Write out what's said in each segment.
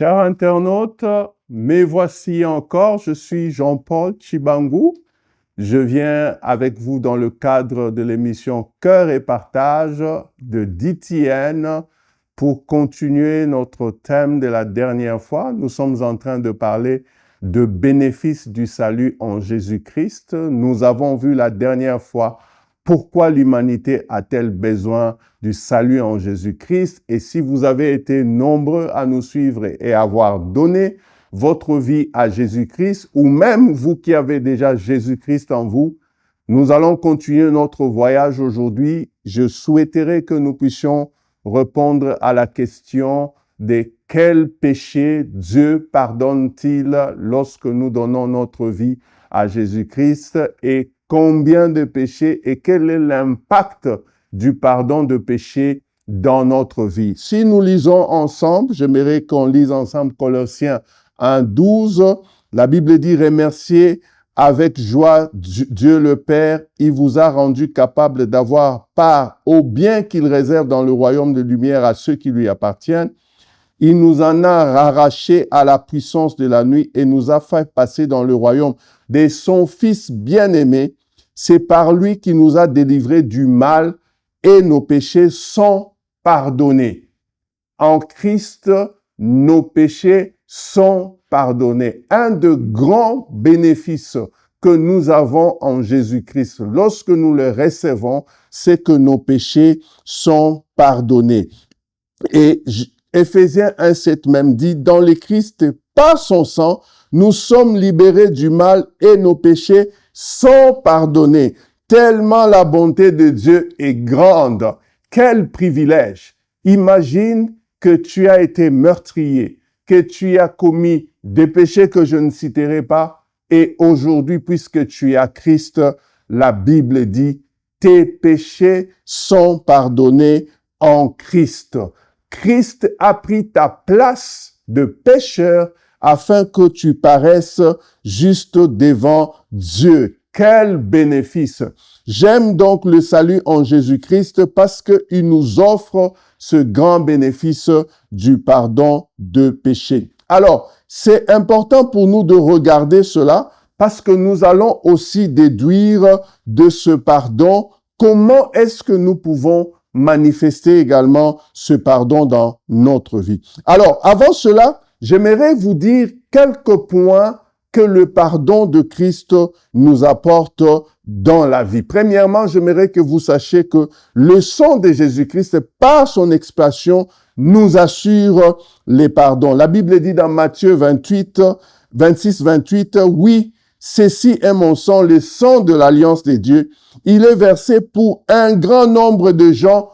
Chers internautes, me voici encore, je suis Jean-Paul Chibangu. Je viens avec vous dans le cadre de l'émission Cœur et Partage de DTN pour continuer notre thème de la dernière fois. Nous sommes en train de parler de bénéfices du salut en Jésus-Christ. Nous avons vu la dernière fois pourquoi l'humanité a-t-elle besoin du salut en Jésus-Christ. Et si vous avez été nombreux à nous suivre et avoir donné votre vie à Jésus-Christ, ou même vous qui avez déjà Jésus-Christ en vous, nous allons continuer notre voyage aujourd'hui. Je souhaiterais que nous puissions répondre à la question de quel péché Dieu pardonne-t-il lorsque nous donnons notre vie à Jésus-Christ et combien de péchés et quel est l'impact du pardon de péché dans notre vie. Si nous lisons ensemble, j'aimerais qu'on lise ensemble Colossiens 1:12. La Bible dit « Remerciez avec joie Dieu le Père, il vous a rendu capable d'avoir part au bien qu'il réserve dans le royaume de lumière à ceux qui lui appartiennent. Il nous en a arrachés à la puissance de la nuit et nous a fait passer dans le royaume de son Fils bien-aimé. C'est par lui qui nous a délivrés du mal et nos péchés sont pardonnés. » En Christ, nos péchés sont pardonnés. Un de grands bénéfices que nous avons en Jésus-Christ, lorsque nous le recevons, c'est que nos péchés sont pardonnés. Et Éphésiens 1:7 même dit, dans le Christ, par son sang, nous sommes libérés du mal et nos péchés sont pardonnés. Tellement la bonté de Dieu est grande. Quel privilège! Imagine que tu as été meurtrier, que tu as commis des péchés que je ne citerai pas. Et aujourd'hui, puisque tu es à Christ, la Bible dit, tes péchés sont pardonnés en Christ. Christ a pris ta place de pécheur afin que tu paraisses juste devant Dieu. Quel bénéfice! J'aime donc le salut en Jésus-Christ parce qu'il nous offre ce grand bénéfice du pardon de péché. Alors, c'est important pour nous de regarder cela parce que nous allons aussi déduire de ce pardon comment est-ce que nous pouvons manifester également ce pardon dans notre vie. Alors, avant cela, j'aimerais vous dire quelques points que le pardon de Christ nous apporte dans la vie. Premièrement, j'aimerais que vous sachiez que le sang de Jésus-Christ, par son expiation, nous assure les pardons. La Bible dit dans Matthieu 26-28, « Oui, ceci est mon sang, le sang de l'alliance des dieux. Il est versé pour un grand nombre de gens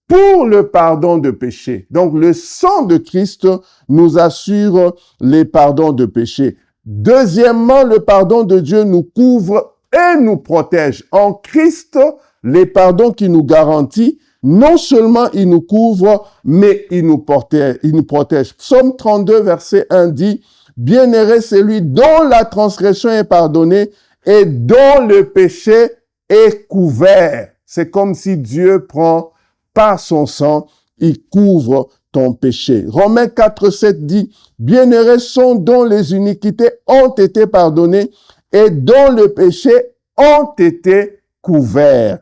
pour le pardon de péché. » Donc, le sang de Christ nous assure les pardons de péché. Deuxièmement, le pardon de Dieu nous couvre et nous protège. En Christ, les pardons qui nous garantit, non seulement il nous couvre, mais il nous protège. Psaume 32, verset 1 dit, « Bienheureux celui dont la transgression est pardonnée et dont le péché est couvert. » C'est comme si Dieu prend par son sang, il couvre ton péché. Romains 4:7 dit, « Bienheureux sont dont les iniquités ont été pardonnées et dont le péché ont été couverts. »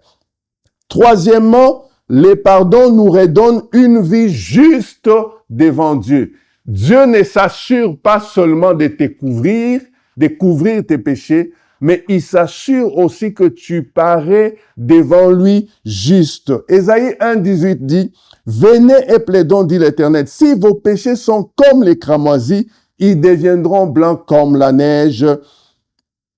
Troisièmement, les pardons nous redonnent une vie juste devant Dieu. Dieu ne s'assure pas seulement de te couvrir, de couvrir tes péchés, mais il s'assure aussi que tu parais devant lui juste. Ésaïe 1:18 dit, « Venez et plaidons, dit l'Éternel, si vos péchés sont comme les cramoisis, ils deviendront blancs comme la neige.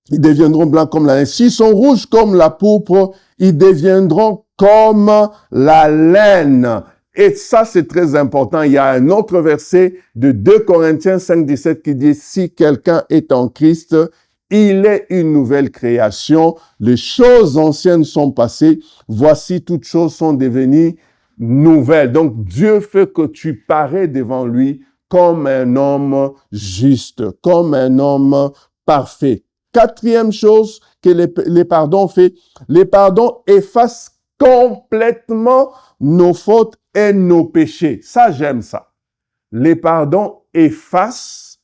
Ils deviendront blancs comme la neige. S'ils sont rouges comme la pourpre, ils deviendront comme la laine. » Et ça, c'est très important. Il y a un autre verset de 2 Corinthiens 5:17 qui dit, « Si quelqu'un est en Christ, il est une nouvelle création. Les choses anciennes sont passées. Voici, toutes choses sont devenues nouvelles. » Donc, Dieu fait que tu parais devant lui comme un homme juste, comme un homme parfait. Quatrième chose que les pardons fait, les pardons effacent complètement nos fautes et nos péchés. Ça, j'aime ça. Les pardons effacent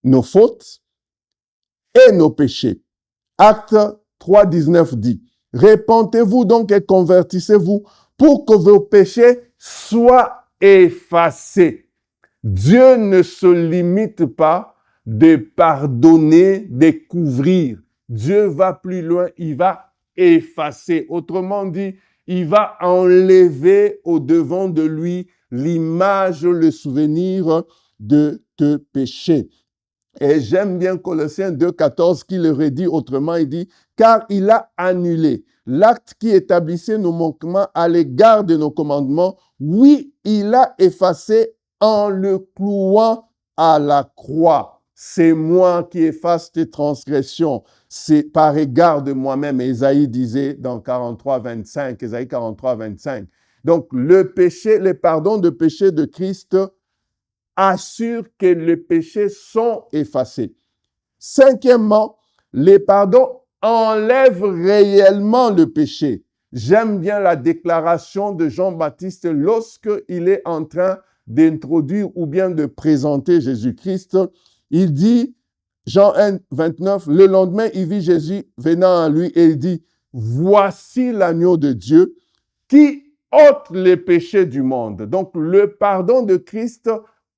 nos fautes et nos péchés. Acte 3, 19 dit, « Répentez-vous donc et convertissez-vous pour que vos péchés soient effacés. » Dieu ne se limite pas de pardonner, de couvrir. Dieu va plus loin, il va effacer. Autrement dit, il va enlever au devant de lui l'image, le souvenir de tes péchés. Et j'aime bien Colossiens 2,14 qui le redit autrement, il dit, « Car il a annulé l'acte qui établissait nos manquements à l'égard de nos commandements. Oui, il a effacé en le clouant à la croix. C'est moi qui efface tes transgressions. C'est par égard de moi-même. » Ésaïe disait dans 43, 25, Ésaïe 43, 25. Donc, le péché, les pardons de péché de Christ assure que les péchés sont effacés. Cinquièmement, les pardons enlèvent réellement le péché. J'aime bien la déclaration de Jean-Baptiste lorsqu'il est en train d'introduire ou bien de présenter Jésus-Christ. Il dit, Jean 1, 29, le lendemain, il vit Jésus venant à lui et il dit, « Voici l'agneau de Dieu qui ôte les péchés du monde. » Donc, le pardon de Christ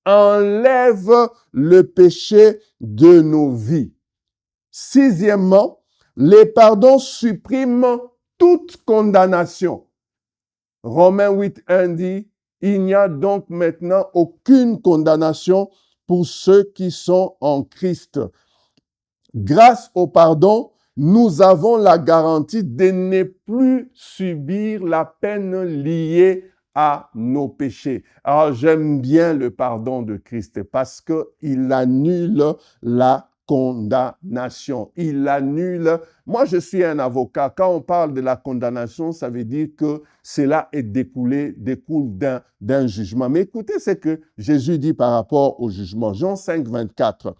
enlève le péché de nos vies. Sixièmement, les pardons suppriment toute condamnation. Romains 8, 1 dit, « Il n'y a donc maintenant aucune condamnation pour ceux qui sont en Christ. » Grâce au pardon, nous avons la garantie de ne plus subir la peine liée à nos péchés. Alors, j'aime bien le pardon de Christ parce qu'il annule la condamnation. Il annule. Moi, je suis un avocat. Quand on parle de la condamnation, ça veut dire que cela est découle d'un jugement. Mais écoutez ce que Jésus dit par rapport au jugement. Jean 5, 24.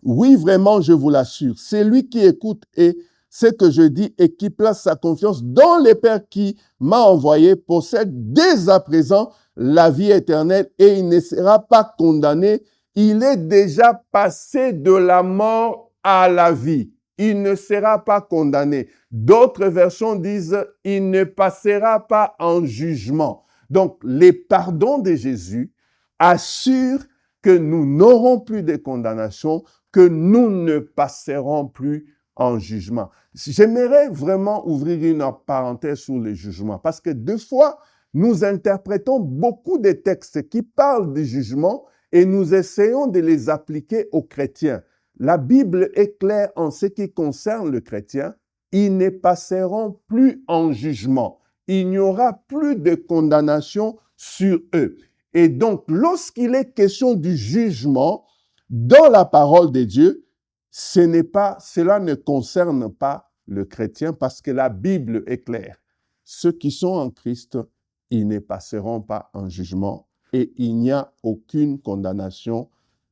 Oui, vraiment, je vous l'assure, c'est lui qui écoute et ce que je dis et qui place sa confiance dans le Père qui m'a envoyé possède dès à présent la vie éternelle et il ne sera pas condamné. Il est déjà passé de la mort à la vie. Il ne sera pas condamné. D'autres versions disent, il ne passera pas en jugement. Donc, les pardons de Jésus assurent que nous n'aurons plus de condamnation, que nous ne passerons plus en jugement. J'aimerais vraiment ouvrir une parenthèse sur le jugement parce que des fois, nous interprétons beaucoup de textes qui parlent du jugement et nous essayons de les appliquer aux chrétiens. La Bible est claire en ce qui concerne le chrétien. Ils ne passeront plus en jugement. Il n'y aura plus de condamnation sur eux. Et donc, lorsqu'il est question du jugement, dans la parole de Dieu, cela ne concerne pas le chrétien parce que la Bible est claire. Ceux qui sont en Christ, ils ne passeront pas en jugement et il n'y a aucune condamnation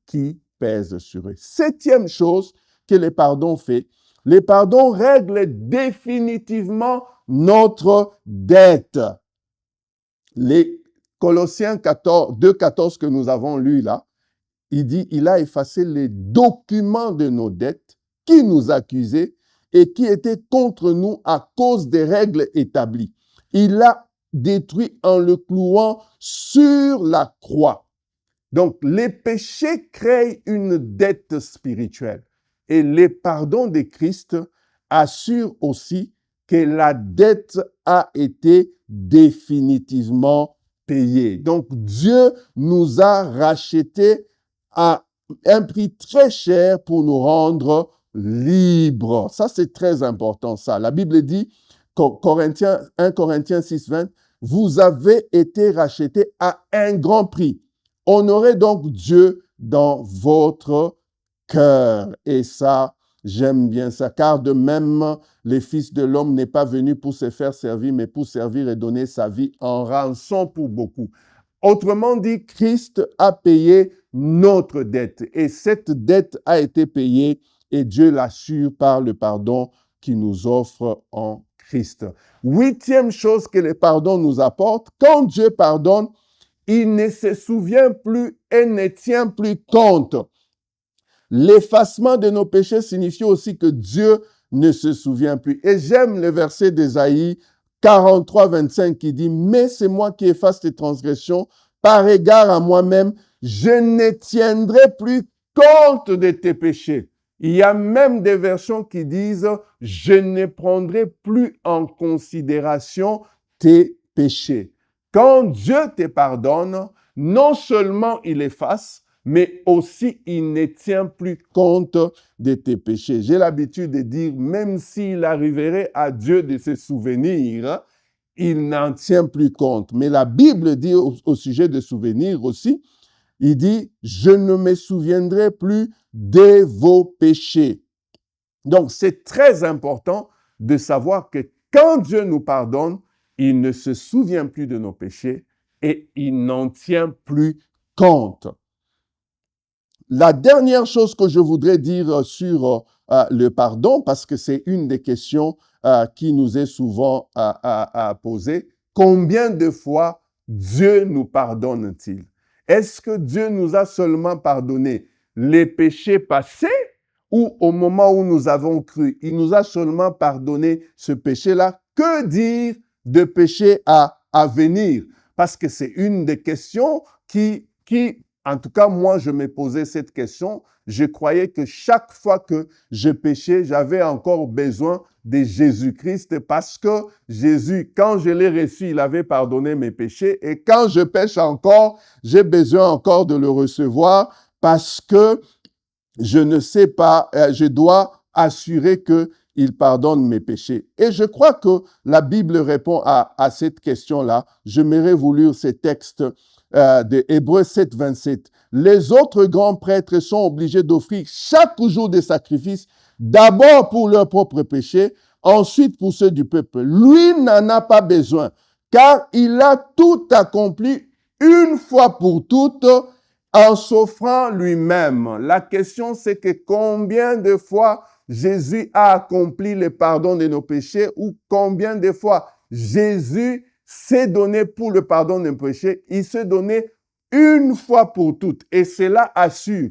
qui pèse sur eux. Septième chose que les pardons fait, les pardons règlent définitivement notre dette. Les Colossiens 2,14 que nous avons lu là, il dit, il a effacé les documents de nos dettes qui nous accusaient et qui étaient contre nous à cause des règles établies. Il l'a détruit en le clouant sur la croix. Donc, les péchés créent une dette spirituelle et les pardons de Christ assurent aussi que la dette a été définitivement payée. Donc, Dieu nous a rachetés à un prix très cher pour nous rendre libres. Ça, c'est très important, ça. La Bible dit, 1 Corinthiens 6, 20, « Vous avez été rachetés à un grand prix. Honorez donc Dieu dans votre cœur. » Et ça, j'aime bien ça, car de même, le Fils de l'homme n'est pas venu pour se faire servir, mais pour servir et donner sa vie en rançon pour beaucoup. Autrement dit, Christ a payé notre dette et cette dette a été payée et Dieu l'assure par le pardon qu'il nous offre en Christ. Huitième chose que le pardon nous apporte, quand Dieu pardonne, il ne se souvient plus et ne tient plus compte. L'effacement de nos péchés signifie aussi que Dieu ne se souvient plus. Et j'aime le verset d'Ésaïe 43, 25 qui dit « Mais c'est moi qui efface les transgressions, par égard à moi-même, je ne tiendrai plus compte de tes péchés. » Il y a même des versions qui disent « Je ne prendrai plus en considération tes péchés. » Quand Dieu te pardonne, non seulement il efface, mais aussi il ne tient plus compte de tes péchés. J'ai l'habitude de dire, même s'il arriverait à Dieu de se souvenir, il n'en tient plus compte. Mais la Bible dit au sujet de souvenirs aussi, il dit, je ne me souviendrai plus de vos péchés. Donc, c'est très important de savoir que quand Dieu nous pardonne, il ne se souvient plus de nos péchés et il n'en tient plus compte. La dernière chose que je voudrais dire sur le pardon, parce que c'est une des questions qui nous est souvent posée, combien de fois Dieu nous pardonne-t-il? Est-ce que Dieu nous a seulement pardonné les péchés passés ou au moment où nous avons cru, il nous a seulement pardonné ce péché-là? Que dire de péché à venir? Parce que c'est une des questions qui en tout cas, moi, je me posais cette question. Je croyais que chaque fois que je péchais, j'avais encore besoin de Jésus-Christ parce que Jésus, quand je l'ai reçu, il avait pardonné mes péchés. Et quand je pêche encore, j'ai besoin encore de le recevoir parce que je ne sais pas, je dois assurer qu'il pardonne mes péchés. Et je crois que la Bible répond à cette question-là. J'aimerais vous lire ces textes de Hébreux 7, 27. Les autres grands prêtres sont obligés d'offrir chaque jour des sacrifices, d'abord pour leurs propres péchés, ensuite pour ceux du peuple. Lui n'en a pas besoin, car il a tout accompli une fois pour toutes en s'offrant lui-même. La question, c'est que combien de fois Jésus a accompli le pardon de nos péchés ou combien de fois Jésus s'est donné pour le pardon de nos péchés. Il s'est donné une fois pour toutes. Et cela assure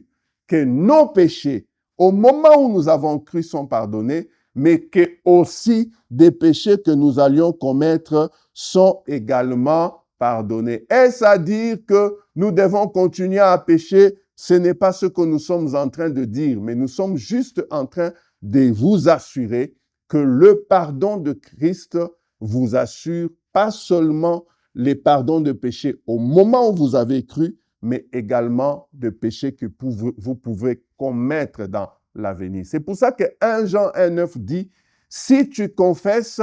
que nos péchés, au moment où nous avons cru, sont pardonnés, mais que aussi des péchés que nous allions commettre sont également pardonnés. Est-ce à dire que nous devons continuer à pécher? Ce n'est pas ce que nous sommes en train de dire, mais nous sommes juste en train de vous assurer que le pardon de Christ vous assure pas seulement les pardons de péché au moment où vous avez cru, mais également de péchés que vous pouvez commettre dans l'avenir. C'est pour ça que 1 Jean 1,9 dit, si tu confesses,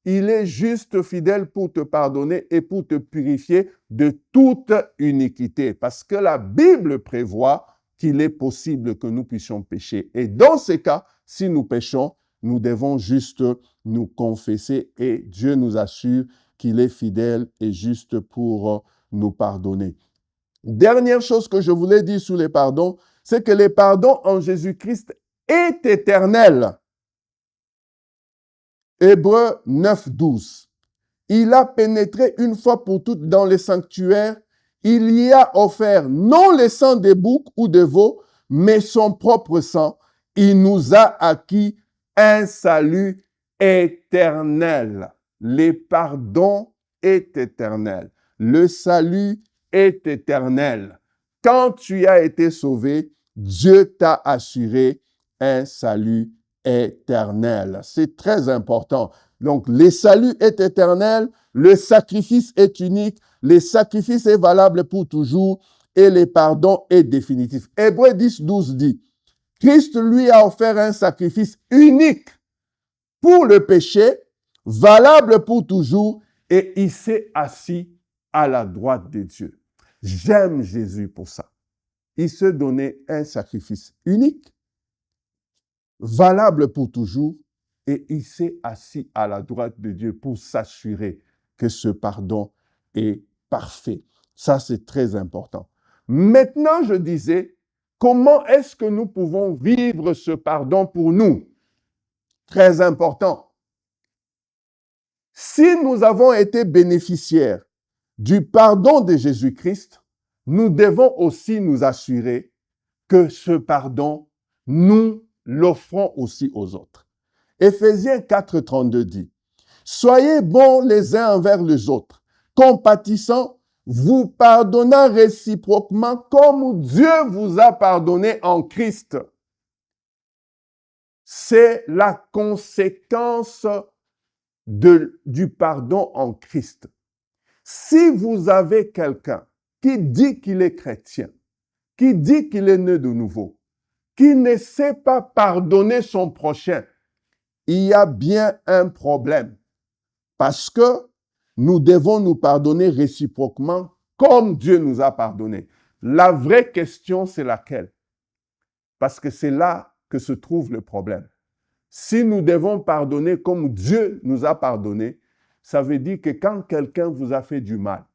il est juste fidèle pour te pardonner et pour te purifier de toute iniquité. Parce que la Bible prévoit qu'il est possible que nous puissions pécher. Et dans ce cas, si nous péchons, nous devons juste nous confesser et Dieu nous assure qu'il est fidèle et juste pour nous pardonner. Dernière chose que je voulais dire sur les pardons, c'est que les pardons en Jésus-Christ est éternel. Hébreux 9, 12. Il a pénétré une fois pour toutes dans les sanctuaires. Il y a offert non le sang des boucs ou des veaux, mais son propre sang. Il nous a acquis un salut éternel. Le pardon est éternel. Le salut est éternel. Quand tu as été sauvé, Dieu t'a assuré un salut éternel. C'est très important. Donc, le salut est éternel, le sacrifice est unique, le sacrifice est valable pour toujours et le pardon est définitif. Hébreux 10, 12 dit, Christ lui a offert un sacrifice unique pour le péché, valable pour toujours, et il s'est assis à la droite de Dieu. J'aime Jésus pour ça. Il se donnait un sacrifice unique, valable pour toujours, et il s'est assis à la droite de Dieu pour s'assurer que ce pardon est parfait. Ça, c'est très important. Maintenant, je disais, comment est-ce que nous pouvons vivre ce pardon pour nous? Très important. Si nous avons été bénéficiaires du pardon de Jésus-Christ, nous devons aussi nous assurer que ce pardon, nous l'offrons aussi aux autres. Éphésiens 4,32 dit, « Soyez bons les uns envers les autres, compatissants, vous pardonnant réciproquement comme Dieu vous a pardonné en Christ. » C'est la conséquence du pardon en Christ. Si vous avez quelqu'un qui dit qu'il est chrétien, qui dit qu'il est né de nouveau, qui ne sait pas pardonner son prochain, il y a bien un problème. Parce que nous devons nous pardonner réciproquement comme Dieu nous a pardonné. La vraie question, c'est laquelle? Parce que c'est là que se trouve le problème. Si nous devons pardonner comme Dieu nous a pardonné, ça veut dire que quand quelqu'un vous a fait du mal,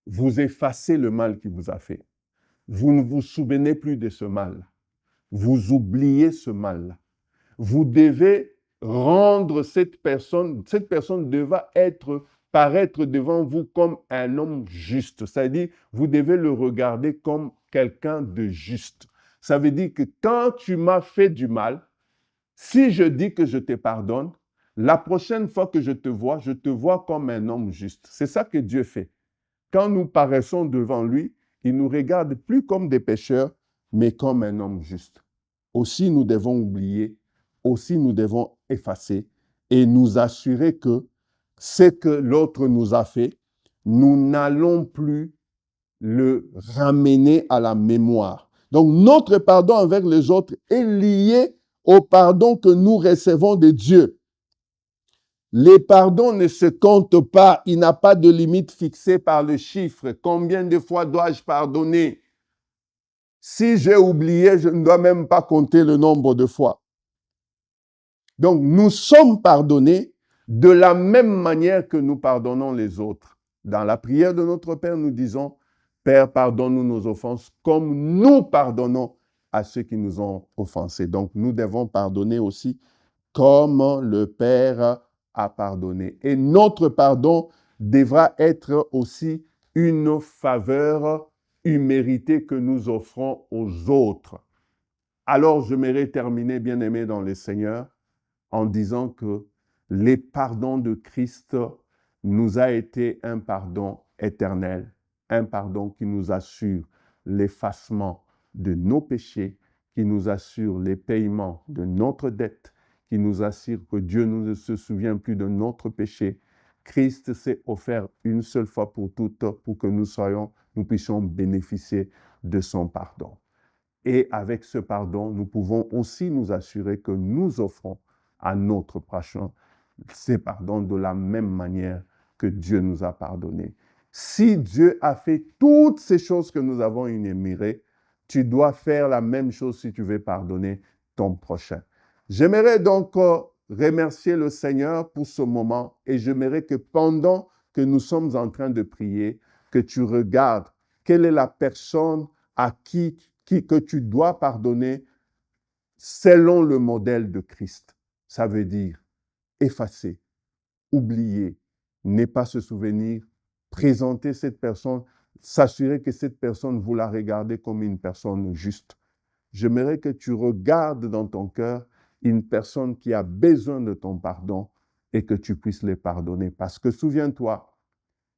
vous effacez le mal qu'il vous a fait. Vous ne vous souvenez plus de ce mal. Vous oubliez ce mal. Vous devez rendre cette personne devra paraître devant vous comme un homme juste. C'est-à-dire, vous devez le regarder comme quelqu'un de juste. Ça veut dire que quand tu m'as fait du mal, si je dis que je te pardonne, la prochaine fois que je te vois comme un homme juste. C'est ça que Dieu fait. Quand nous paraissons devant lui, il nous regarde plus comme des pécheurs, mais comme un homme juste. Aussi, nous devons oublier, aussi nous devons effacer et nous assurer que ce que l'autre nous a fait, nous n'allons plus le ramener à la mémoire. Donc, notre pardon envers les autres est lié au pardon que nous recevons de Dieu. Les pardons ne se comptent pas, il n'a pas de limite fixée par le chiffre. Combien de fois dois-je pardonner? Si j'ai oublié, je ne dois même pas compter le nombre de fois. Donc, nous sommes pardonnés de la même manière que nous pardonnons les autres. Dans la prière de notre Père, nous disons, Père, pardonne-nous nos offenses comme nous pardonnons à ceux qui nous ont offensés. Donc, nous devons pardonner aussi comme le Père a pardonné. Et notre pardon devra être aussi une faveur imméritée que nous offrons aux autres. Alors, j'aimerais terminer, bien-aimés dans le Seigneur, en disant que les pardons de Christ nous a été un pardon éternel, un pardon qui nous assure l'effacement de nos péchés, qui nous assure les paiements de notre dette, qui nous assure que Dieu ne se souvient plus de notre péché. Christ s'est offert une seule fois pour toutes pour que nous puissions bénéficier de son pardon. Et avec ce pardon, nous pouvons aussi nous assurer que nous offrons à notre prochain ces pardons de la même manière que Dieu nous a pardonné. Si Dieu a fait toutes ces choses que nous avons énumérées, tu dois faire la même chose si tu veux pardonner ton prochain. J'aimerais donc remercier le Seigneur pour ce moment et j'aimerais que pendant que nous sommes en train de prier, que tu regardes quelle est la personne à qui que tu dois pardonner selon le modèle de Christ. Ça veut dire effacer, oublier, ne pas se souvenir, présenter cette personne, s'assurer que cette personne, vous la regardez comme une personne juste. J'aimerais que tu regardes dans ton cœur une personne qui a besoin de ton pardon et que tu puisses les pardonner. Parce que souviens-toi,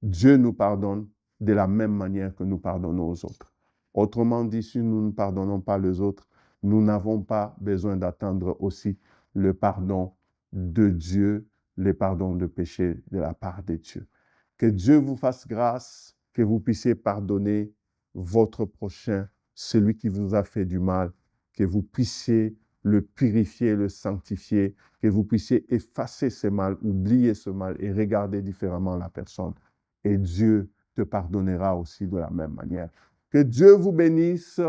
Dieu nous pardonne de la même manière que nous pardonnons aux autres. Autrement dit, si nous ne pardonnons pas les autres, nous n'avons pas besoin d'attendre aussi le pardon de Dieu, le pardon de péché de la part de Dieu. Que Dieu vous fasse grâce, que vous puissiez pardonner votre prochain, celui qui vous a fait du mal, que vous puissiez le purifier, le sanctifier, que vous puissiez effacer ce mal, oublier ce mal et regarder différemment la personne. Et Dieu te pardonnera aussi de la même manière. Que Dieu vous bénisse,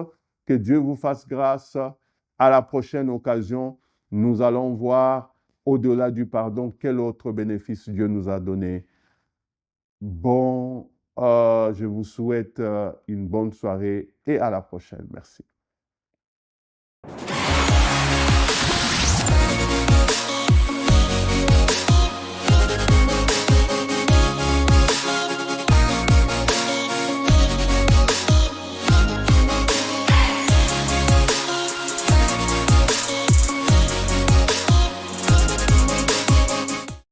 que Dieu vous fasse grâce. À la prochaine occasion, nous allons voir au-delà du pardon, quel autre bénéfice Dieu nous a donné. Je vous souhaite une bonne soirée et à la prochaine. Merci.